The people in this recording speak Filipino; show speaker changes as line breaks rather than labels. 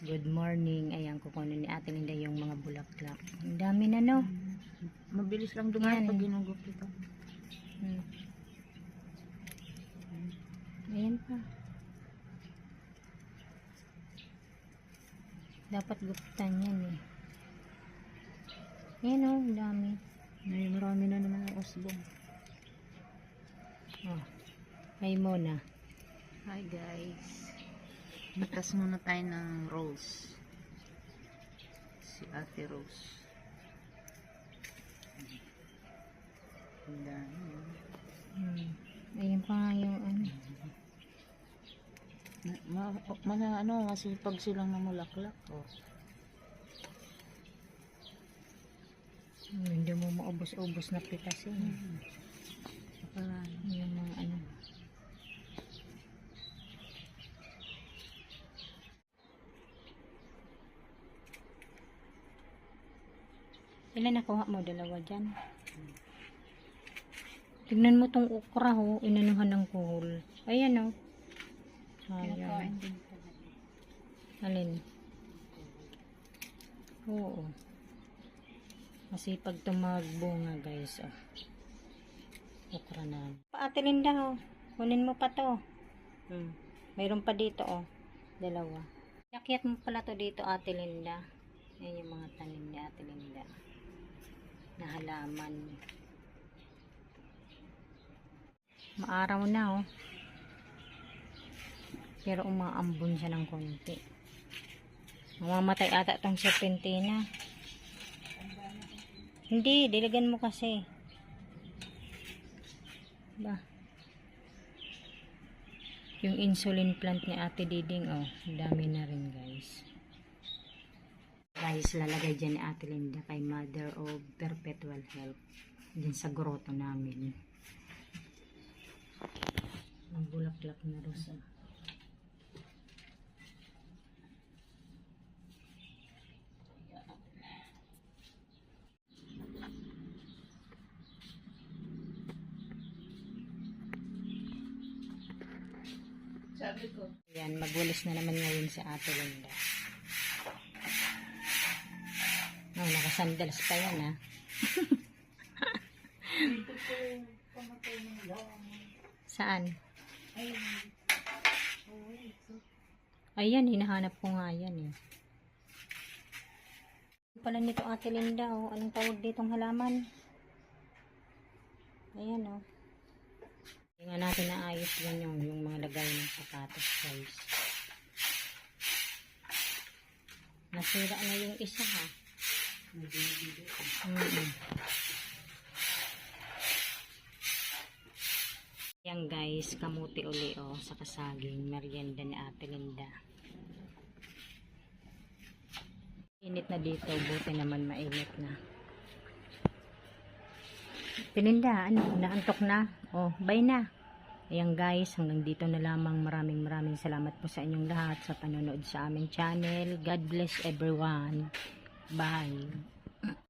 Good morning. Ayan, kukunin ni Ate Linda yung mga bulaklak. Ang dami na, no?
Mabilis lang dumaan
Yan.
pag ginugup ito.
Ayan pa. Dapat gupitan yan eh. Ayan o, ang dami.
Ay, marami na naman ang usbong.
Oh, ay muna.
Hi guys. Bitas muna tayo ng rose. Si Ate Rose. Ang dami.
Ayan pa nga yung ano.
Masipag silang namulaklak. Oh.
Hindi mo maubos-ubos na pitas yun. Yung mga ano. Ilan nakuha mo? Dalawa dyan. Tignan mo tong okra ho. Inanuhan ng kuhol. Ayan o. Ayan. Alin? Oo. Masipag tumagbunga guys. Oh. Okra na. Ate Linda ho. Kunin mo pa to. Mayroon pa dito oh. Dalawa. Yakyat mo pala to dito Ate Linda. Ayan yung mga tanim ni Ate Linda. Na halaman. Maaraw na oh. Pero umaambon siya ng konti. Mamamatay ata tong serpentina. Hindi, diligan mo kasi. Ba? Yung insulin plant ni Ate Diding oh, dami na rin guys. Guys, lalagay dyan ni Ate Linda kay Mother of Perpetual Health dyan sa grotto namin. Ang bulaklak na rosa.
Sabi ko.
Yan, magwalis na naman ngayon si Ate Linda. Oh, nakasandals pa yan ha.
Dito po pamatay ng lawan.
Saan?
Ay.
Ayan, hinahanap ko nga yan eh. Pala nito Ate Linda oh. Anong tawag ditong halaman? Ayan oh. Tingnan natin na ayos yan yung mga lagay ng patatas guys. Nasira na yung isa ha. Yan guys, kamuti uli oh, sa kasaging merienda ni Ate Linda. Init na dito, buti naman mainit na. Ate Linda, ano, naantok na? Oh, bye na. Ayan guys, hanggang dito na lamang. Maraming salamat po sa inyong lahat sa panonood sa aming channel. God bless everyone. Bye.